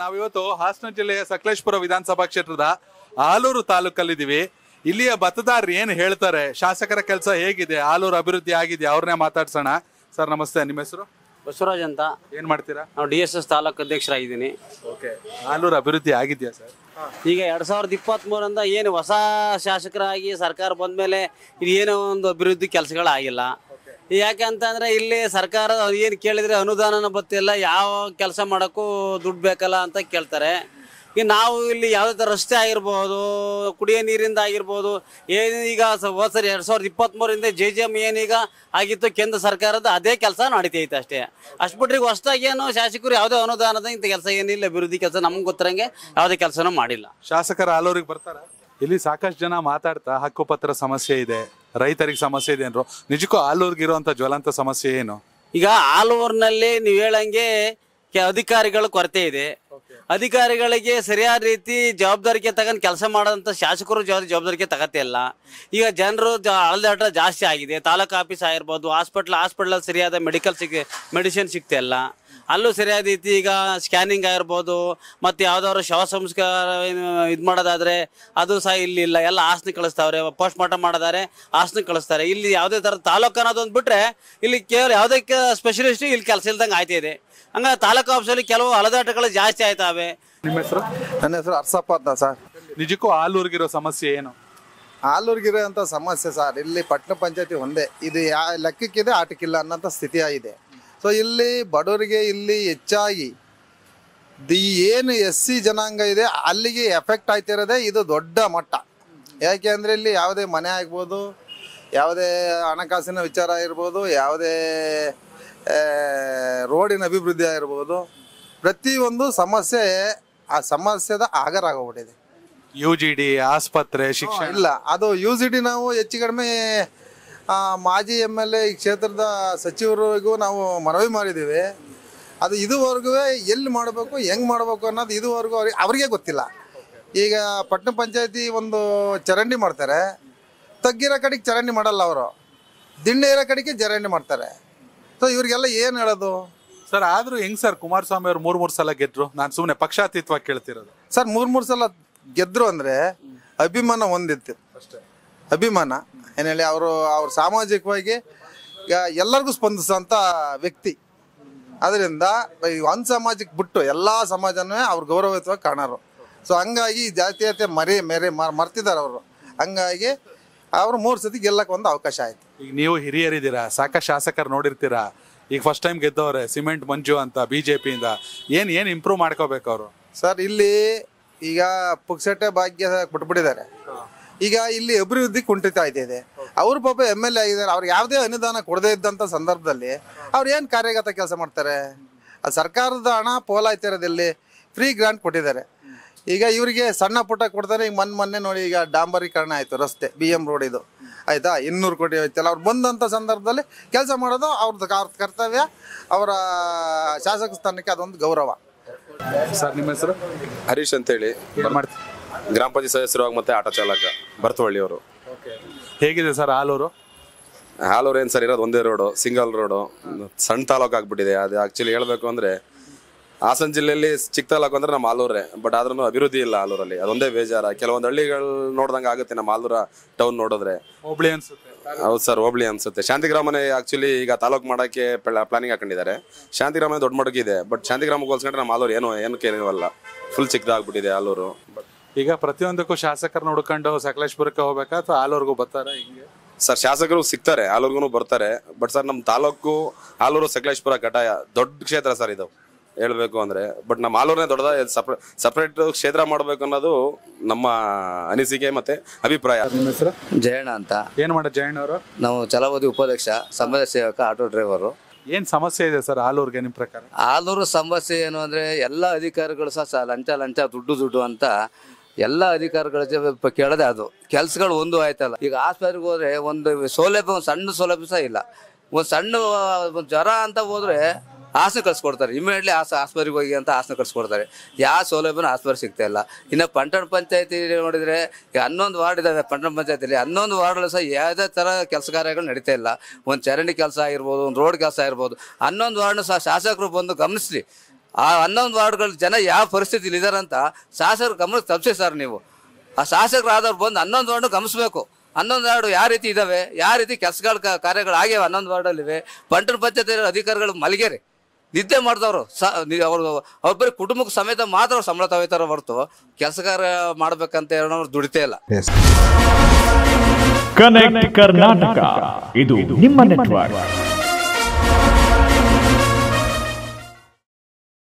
ನಾವಿವತ್ತು ಹಾಸನ ಜಿಲ್ಲೆಯ ಸಕಲೇಶಪುರ ವಿಧಾನಸಭಾ ಕ್ಷೇತ್ರದ ಆಲೂರು ತಾಲೂಕಲ್ಲಿದ್ದೀವಿ. ಇಲ್ಲಿಯ ಮತದಾರರು ಏನ್ ಹೇಳ್ತಾರೆ, ಶಾಸಕರ ಕೆಲಸ ಹೇಗಿದೆ, ಆಲೂರು ಅಭಿವೃದ್ಧಿ ಆಗಿದೆ, ಅವ್ರನ್ನೇ ಮಾತಾಡ್ಸೋಣ. ಸರ್ ನಮಸ್ತೆ, ನಿಮ್ಮ ಹೆಸರು? ಬಸವರಾಜ್ ಅಂತ. ಏನ್ ಮಾಡ್ತೀರಾ? ನಾವು DSS ತಾಲೂಕು ಅಧ್ಯಕ್ಷರಾಗಿದ್ದೀನಿ. ಓಕೆ, ಆಲೂರು ಅಭಿವೃದ್ಧಿ ಆಗಿದೆಯಾ ಸರ್? ಈಗ 2023 ಏನು ಹೊಸ ಶಾಸಕರಾಗಿ ಸರ್ಕಾರ ಬಂದ್ಮೇಲೆ ಇದು ಏನೋ ಒಂದು ಅಭಿವೃದ್ಧಿ ಕೆಲಸಗಳಾಗಿಲ್ಲ. ಯಾಕೆ ಅಂತಂದ್ರೆ ಇಲ್ಲಿ ಸರ್ಕಾರ ಏನು ಕೇಳಿದ್ರೆ ಅನುದಾನನ ಬತ್ತಿಲ್ಲ, ಯಾವ ಕೆಲಸ ಮಾಡೋಕ್ಕೂ ದುಡ್ಡು ಬೇಕಲ್ಲ ಅಂತ ಕೇಳ್ತಾರೆ. ಈಗ ನಾವು ಇಲ್ಲಿ ಯಾವುದೇ ಥರ ರಸ್ತೆ ಆಗಿರ್ಬೋದು, ಕುಡಿಯೋ ನೀರಿಂದ ಆಗಿರ್ಬೋದು, ಏನು ಈಗ ಹೋದ ಸರಿ 2023 JJM ಏನೀಗ ಆಗಿತ್ತು ಕೇಂದ್ರ ಸರ್ಕಾರದ ಅದೇ ಕೆಲಸ ನಡೀತೈತೆ ಅಷ್ಟೇ. ಅಷ್ಟು ಬಿಟ್ರೆ ಈಗ ಹೊಸದಾಗಿ ಏನು ಶಾಸಕರು ಯಾವುದೇ ಅನುದಾನದ ಇಂಥ ಕೆಲಸ ಏನಿಲ್ಲ, ಅಭಿವೃದ್ಧಿ ಕೆಲಸ ನಮ್ಗೆ ಗೊತ್ತಿರಂಗೆ ಯಾವುದೇ ಕೆಲಸನೂ ಮಾಡಿಲ್ಲ. ಶಾಸಕರ ಆಲೂರಿಗೆ ಬರ್ತಾರ? ಇಲ್ಲಿ ಸಾಕಷ್ಟು ಜನ ಮಾತಾಡ್ತಾ ಹಕ್ಕುಪತ್ರ ಸಮಸ್ಯೆ ಇದೆ, ರೈತರಿಗೆ ಸಮಸ್ಯೆ ಇದೆ ಅಂದ್ರು. ನಿಜಕ್ಕೂ ಆಲೂರಿಗೆ ಇರುವಂತ ಜ್ವಲಂತ ಸಮಸ್ಯೆ ಏನು? ಈಗ ಆಲೂರಿನಲ್ಲಿ ನೀವು ಹೇಳಂಗೆ ಅಧಿಕಾರಿಗಳ ಕೊರತೆ ಇದೆ. ಅಧಿಕಾರಿಗಳಿಗೆ ಸರಿಯಾದ ರೀತಿ ಜವಾಬ್ದಾರಿಕೆ ತಗೊಂಡು ಕೆಲಸ ಮಾಡೋದಂತ ಶಾಸಕರು ಜವಾಬ್ದಾರಿಕೆ ತಗತ್ತೆ ಇಲ್ಲ. ಈಗ ಜನರು ಅಳದಾಟ ಜಾಸ್ತಿ ಆಗಿದೆ. ತಾಲೂಕು ಆಫೀಸ್ ಆಗಿರ್ಬೋದು, ಹಾಸ್ಪಿಟಲ್ ಸರಿಯಾದ ಮೆಡಿಸಿನ್ ಸಿಗ್ತಾ ಇಲ್ಲ. ಅಲ್ಲೂ ಸರಿಯಾದ ರೀತಿ ಈಗ ಸ್ಕ್ಯಾನಿಂಗ್ ಆಗಿರ್ಬೋದು, ಮತ್ತು ಯಾವ್ದಾದ್ರು ಶವ ಸಂಸ್ಕಾರ ಇದು ಮಾಡೋದಾದ್ರೆ ಅದು ಸಹ ಇಲ್ಲಿ ಇಲ್ಲ. ಎಲ್ಲ ಹಾಸನ ಕಳಿಸ್ತಾವ್ರೆ, ಪೋಸ್ಟ್ ಮಾರ್ಟಮ್ ಮಾಡೋದಾರೆ ಹಾಸನ ಕಳಿಸ್ತಾರೆ. ಇಲ್ಲಿ ಯಾವುದೇ ಥರ ತಾಲೂಕು ಅನ್ನೋದೊಂದು ಬಿಟ್ರೆ ಇಲ್ಲಿ ಕೇವಲ ಯಾವುದೇ ಸ್ಪೆಷಲಿಸ್ಟ್ ಇಲ್ಲಿ ಕೆಲಸ ಇಲ್ದಂಗೆ ಆಯ್ತಿದೆ. ಹಂಗ ತಾಲೂಕು ಆಫೀಸಲ್ಲಿ ಕೆಲವು ಅಲದಾಟಗಳು ಜಾಸ್ತಿ ಆಯ್ತಾವೆ. ನಿಮ್ಮ ಹೆಸರು? ನನ್ನ ಹೆಸರು ಅರ್ಸಪ್ಪ ಅಂತ ಸರ್. ನಿಜಕ್ಕೂ ಆಲೂರಿಗಿರೋ ಸಮಸ್ಯೆ ಏನು? ಆಲೂರಿಗಿರೋ ಅಂತ ಸಮಸ್ಯೆ ಸರ್, ಇಲ್ಲಿ ಪಟ್ಟಣ ಪಂಚಾಯತಿ ಒಂದೇ, ಇದು ಲೆಕ್ಕಕ್ಕಿದೆ ಆಟಕ್ಕಿಲ್ಲ ಅನ್ನೋಂಥ ಸ್ಥಿತಿ ಆಗಿದೆ. ಸೊ ಇಲ್ಲಿ ಬಡವರಿಗೆ ಇಲ್ಲಿ ಹೆಚ್ಚಾಗಿ ಏನು SC ಜನಾಂಗ ಇದೆ ಅಲ್ಲಿಗೆ ಎಫೆಕ್ಟ್ ಆಯ್ತಿರೋದೇ ಇದು ದೊಡ್ಡ ಮಟ್ಟ. ಯಾಕೆ ಅಂದರೆ ಇಲ್ಲಿ ಯಾವುದೇ ಮನೆ ಆಗ್ಬೋದು, ಯಾವುದೇ ಹಣಕಾಸಿನ ವಿಚಾರ ಇರ್ಬೋದು, ಯಾವುದೇ ರೋಡಿನ ಅಭಿವೃದ್ಧಿ ಆಗಿರ್ಬೋದು, ಪ್ರತಿಯೊಂದು ಸಮಸ್ಯೆ ಆ ಸಮಸ್ಯೆದ ಆಗರ ಆಗೋಗ್ಬಿಟ್ಟಿದೆ. UGD, ಆಸ್ಪತ್ರೆ, ಶಿಕ್ಷಣ ಇಲ್ಲ. ಅದು UGD ನಾವು ಹೆಚ್ಚು ಕಡಿಮೆ ಮಾಜಿ MLA ಈ ಕ್ಷೇತ್ರದ ಸಚಿವರಿಗೂ ನಾವು ಮನವಿ ಮಾಡಿದ್ದೀವಿ. ಅದು ಇದುವರೆಗೂ ಎಲ್ಲಿ ಮಾಡಬೇಕು, ಹೆಂಗೆ ಮಾಡಬೇಕು ಅನ್ನೋದು ಇದುವರೆಗೂ ಅವ್ರಿಗೆ ಗೊತ್ತಿಲ್ಲ. ಈಗ ಪಟ್ಟಣ ಪಂಚಾಯತಿ ಒಂದು ಚರಂಡಿ ಮಾಡ್ತಾರೆ, ತಗ್ಗಿರೋ ಕಡೆಗೆ ಚರಂಡಿ ಮಾಡಲ್ಲ ಅವರು, ದಿಂಡೆ ಇರೋ ಕಡೆಗೆ ಚರಂಡಿ ಮಾಡ್ತಾರೆ. ಸೊ ಇವ್ರಿಗೆಲ್ಲ ಏನು ಹೇಳೋದು ಸರ್? ಆದ್ರೂ ಹೆಂಗ್ ಸರ್ ಕುಮಾರಸ್ವಾಮಿ ಅವ್ರು ಮೂರ್ ಸಲ ಗೆದ್ರು? ನಾನು ಸುಮ್ಮನೆ ಪಕ್ಷಾತೀತವಾಗಿ ಕೇಳ್ತಿರೋದು ಸರ್. ಮೂರು ಸಲ ಗೆದ್ರು ಅಂದರೆ ಅಭಿಮಾನ ಹೊಂದಿತ್ತು ಅಷ್ಟೇ. ಅಭಿಮಾನ ಏನು ಹೇಳಿ, ಅವ್ರ ಸಾಮಾಜಿಕವಾಗಿ ಎಲ್ಲರಿಗೂ ಸ್ಪಂದಿಸೋಂಥ ವ್ಯಕ್ತಿ. ಅದರಿಂದ ಒಂದು ಸಮಾಜಕ್ಕೆ ಬಿಟ್ಟು ಎಲ್ಲ ಸಮಾಜನೂ ಅವ್ರು ಗೌರವಯುತವಾಗಿ ಕಾಣೋರು. ಸೊ ಹಂಗಾಗಿ ಜಾತೀಯತೆ ಮರ್ತಿದ್ದಾರೆ ಅವರು. ಹಂಗಾಗಿ ಅವರು 3 ಸತಿ ಗೆಲ್ಲಕ್ಕೆ ಒಂದು ಅವಕಾಶ ಆಯ್ತು. ಈಗ ನೀವು ಹಿರಿಯರಿದ್ದೀರಾ, ಸಾಕಷ್ಟು ಶಾಸಕರು ನೋಡಿರ್ತೀರಾ. ಈಗ ಫಸ್ಟ್ ಟೈಮ್ ಗೆದ್ದವ್ರೆ ಸಿಮೆಂಟ್ ಮಂಜು ಅಂತ BJPಯಿಂದ. ಏನ್ ಇಂಪ್ರೂವ್ ಮಾಡ್ಕೋಬೇಕು ಅವರು? ಸರ್ ಇಲ್ಲಿ ಈಗ ಪುಕ್ಸಟ್ಟೆ ಭಾಗ್ಯ ಬಿಟ್ಬಿಟ್ಟಿದ್ದಾರೆ. ಈಗ ಇಲ್ಲಿ ಅಭಿವೃದ್ಧಿ ಕುಂಠಿತ ಆಯ್ತಿದೆ. ಅವ್ರ ಪಾಪ MLA ಆಗಿದ್ದಾರೆ, ಅವ್ರಿಗೆ ಯಾವುದೇ ಅನುದಾನ ಕೊಡದೇ ಇದ್ದಂಥ ಸಂದರ್ಭದಲ್ಲಿ ಅವ್ರು ಏನು ಕಾರ್ಯಗತ ಕೆಲಸ ಮಾಡ್ತಾರೆ? ಅದು ಸರ್ಕಾರದ ಹಣ ಪೋಲಾಯ್ತಿರೋದಲ್ಲಿ ಫ್ರೀ ಗ್ರಾಂಟ್ ಕೊಟ್ಟಿದ್ದಾರೆ. ಈಗ ಇವರಿಗೆ ಸಣ್ಣ ಪುಟ್ಟ ಕೊಡ್ತಾರೆ. ಈಗ ಮೊನ್ನೆ ನೋಡಿ, ಈಗ ಡಾಂಬರೀಕರಣ ಆಯಿತು ರಸ್ತೆ, BM ರೋಡ್ ಇದು ಆಯಿತಾ, 200 ಕೋಟಿ ಆಯ್ತಲ್ಲ. ಅವ್ರು ಬಂದಂಥ ಸಂದರ್ಭದಲ್ಲಿ ಕೆಲಸ ಮಾಡೋದು ಅವ್ರದ್ದು ಕರ್ತವ್ಯ, ಅವರ ಶಾಸಕ ಸ್ಥಾನಕ್ಕೆ ಅದೊಂದು ಗೌರವ. ಸರ್ ನಿಮ್ಮ ಹೆಸರು? ಹರೀಶ್ ಅಂತೇಳಿ, ಗ್ರಾಮ ಪಂಚಾಯತ್ ಸದಸ್ಯರು ಮತ್ತೆ ಆಟೋ ಚಾಲಕ, ಬರ್ತವಳ್ಳಿಯವರು. ಹೇಗಿದೆ ಸರ್ ಆಲೂರು? ಆಲೂರು ಏನು ಸರ್, ಇರೋದು ಒಂದೇ ರೋಡು, ಸಿಂಗಲ್ ರೋಡು, ಸಣ್ಣ ತಾಲೂಕು ಆಗ್ಬಿಟ್ಟಿದೆ. ಅದು ಆ್ಯಕ್ಚುಲಿ ಹೇಳಬೇಕು ಅಂದರೆ ಹಾಸನ ಜಿಲ್ಲೆಯಲ್ಲಿ ಚಿಕ್ಕ ತಾಲೂಕು ಅಂದರೆ ನಮ್ಮ ಆಲೂರೇ. ಬಟ್ ಆದ್ರೂ ಅಭಿವೃದ್ಧಿ ಇಲ್ಲ ಆಲೂರಲ್ಲಿ, ಅದೊಂದೇ ಬೇಜಾರ. ಕೆಲವೊಂದು ಹಳ್ಳಿಗಳು ನೋಡ್ದಂಗೆ ಆಗುತ್ತೆ ನಮ್ಮ ಆಲೂರ ಟೌನ್ ನೋಡಿದ್ರೆ. ಹೋಬಳಿ ಅನ್ಸುತ್ತೆ. ಹೌದು ಸರ್, ಹೋಬಳಿ ಅನ್ಸುತ್ತೆ. ಶಾಂತಿಗ್ರಾಮನೇ ಆ್ಯಕ್ಚುಲಿ ಈಗ ತಾಲೂಕು ಮಾಡೋಕ್ಕೆ ಪ್ಲಾನಿಂಗ್ ಹಾಕೊಂಡಿದ್ದಾರೆ. ಶಾಂತಿಗ್ರಾಮನೇ ದೊಡ್ಡ ಮಡಗಿದೆ. ಬಟ್ ಶಾಂತಿಗ್ರಾಮಕ್ಕೆ ಹೋಲ್ಸ್ಕೊಂಡ್ರೆ ನಮ್ಮ ಆಲೂರು ಏನಕ್ಕೆ ಇರಲ್ಲ, ಫುಲ್ ಚಿಕ್ಕದಾಗ್ಬಿಟ್ಟಿದೆ ಆಲೂರು. ಈಗ ಪ್ರತಿಯೊಂದಕ್ಕೂ ಶಾಸಕರು ನೋಡ್ಕೊಂಡು ಸಕಲೇಶಪುರಕ್ಕೆ ಹೋಗ್ಬೇಕಾ ಅಥವಾ ಆಲೂರ್ಗೂ ಬರ್ತಾರೆ? ಹಿಂಗೆ ಸರ್ ಶಾಸಕರು ಸಿಗ್ತಾರೆ, ಆಲೂರ್ಗು ಬರ್ತಾರೆ. ಬಟ್ ಸರ್ ನಮ್ಮ ತಾಲೂಕು ಆಲೂರು ಸಕಲೇಶಪುರ ಘಟಾಯ ದೊಡ್ಡ ಕ್ಷೇತ್ರ ಸರ್ ಇದು ಹೇಳ್ಬೇಕು ಅಂದ್ರೆ. ಬಟ್ ನಮ್ಮ ಆಲೂರೇ ದೊಡ್ಡದ, ಸಪ್ರೇಟ್ ಕ್ಷೇತ್ರ ಮಾಡ್ಬೇಕು ಅನ್ನೋದು ನಮ್ಮ ಅನಿಸಿಕೆ ಮತ್ತೆ ಅಭಿಪ್ರಾಯ. ನಿಮ್ಮ ಹೆಸರು? ಜಯಣ್ಣ ಅಂತ. ಏನ್ ಮಾಡ ಜಯಣ್ಣ ಅವರು? ನಾವು ಛಲವಾದಿ ಉಪಾಧ್ಯಕ್ಷ, ಸಮಾಜ ಸೇವಕ, ಆಟೋ ಡ್ರೈವರು. ಏನ್ ಸಮಸ್ಯೆ ಇದೆ ಸರ್ ಆಲೂರ್ಗೆ ನಿಮ್ಮ ಪ್ರಕಾರ? ಆಲೂರು ಸಮಸ್ಯೆ ಏನು ಅಂದ್ರೆ ಎಲ್ಲ ಅಧಿಕಾರಿಗಳು ಸಹ ಲಂಚ ದುಡ್ಡು ಅಂತ ಎಲ್ಲ ಅಧಿಕಾರಿಗಳ ಕೇಳದೆ ಅದು ಕೆಲ್ಸಗಳು ಒಂದು ಆಯ್ತಲ್ಲ. ಈಗ ಆಸ್ಪತ್ರೆಗೆ ಹೋದ್ರೆ ಒಂದು ಸೌಲಭ್ಯ, ಒಂದು ಸಣ್ಣ ಸೌಲಭ್ಯ ಸಹ ಇಲ್ಲ. ಒಂದು ಸಣ್ಣ ಜ್ವರ ಅಂತ ಹೋದ್ರೆ ಹಾಸನ ಕಳ್ಸಿಕೊಡ್ತಾರೆ, ಇಮಿಡಿಯೇಟ್ಲಿ ಆಸ್ಪತ್ರೆಗೆ ಹೋಗಿ ಅಂತ ಹಾಸನ ಕಳ್ಸಿಕೊಡ್ತಾರೆ. ಯಾವ ಸೌಲಭ್ಯನೂ ಆಸ್ಪತ್ರೆ ಸಿಗ್ತಾ ಇಲ್ಲ. ಇನ್ನು ಪಟ್ಟಣ ಪಂಚಾಯತಿ ನೋಡಿದರೆ 11 ವಾರ್ಡ್ ಇದ್ದಾವೆ. ಪಟ್ಟಣ ಪಂಚಾಯತಿಲಿ 11 ವಾರ್ಡಲ್ಲೂ ಸಹ ಯಾವುದೇ ಥರ ಕೆಲಸ ಕಾರ್ಯಗಳು ನಡೀತಾ ಇಲ್ಲ. ಒಂದು ಚರಂಡಿ ಕೆಲಸ ಆಗಿರ್ಬೋದು, ಒಂದು ರೋಡ್ ಕೆಲಸ ಆಗಿರ್ಬೋದು, 11 ವಾರ್ಡ್ನು ಸಹ ಶಾಸಕರು ಬಂದು ಗಮನಿಸಲಿ. ಆ 11 ವಾರ್ಡ್ಗಳ ಜನ ಯಾವ ಪರಿಸ್ಥಿತಿಲಿ ಇದಾರಂತ ಶಾಸಕರ ಗಮನಕ್ಕೆ ತಪ್ಪಿಸಿ ಸರ್ ನೀವು. ಆ ಶಾಸಕರಾದವ್ರು ಬಂದು 11 ವಾರ್ಡ್ ಗಮನಿಸ್ಬೇಕು. 11 ವಾರ್ಡ್ ಯಾವ ರೀತಿ ಇದಾವೆ, ಯಾವ ರೀತಿ ಕೆಲಸಗಳ ಕಾರ್ಯಗಳಾಗ್ಯಾವ 11 ವಾರ್ಡಲ್ಲಿವೆ. ಪಟ್ಟಣ ಪಂಚಾಯತ್ ಅಧಿಕಾರಿಗಳು ಮಲಗ್ಯಾರೆ, ನಿದ್ದೆ ಮಾಡಿದವರು ಅವ್ರ ಬರೀ ಕುಟುಂಬಕ್ಕೆ ಸಮೇತ ಮಾತ್ರ ಅವ್ರು ಸಂಬಳ ತಗೋತಾರ ಹೊರತು ಕೆಲಸಗಾರ ಮಾಡ್ಬೇಕಂತ ಹೇಳೋರು ದುಡಿತೇ ಇಲ್ಲ. ಕನೆಕ್ಟ್ ಕರ್ನಾಟಕ ಇದು ನಿಮ್ಮ ನೆಟ್ವರ್ಕ್.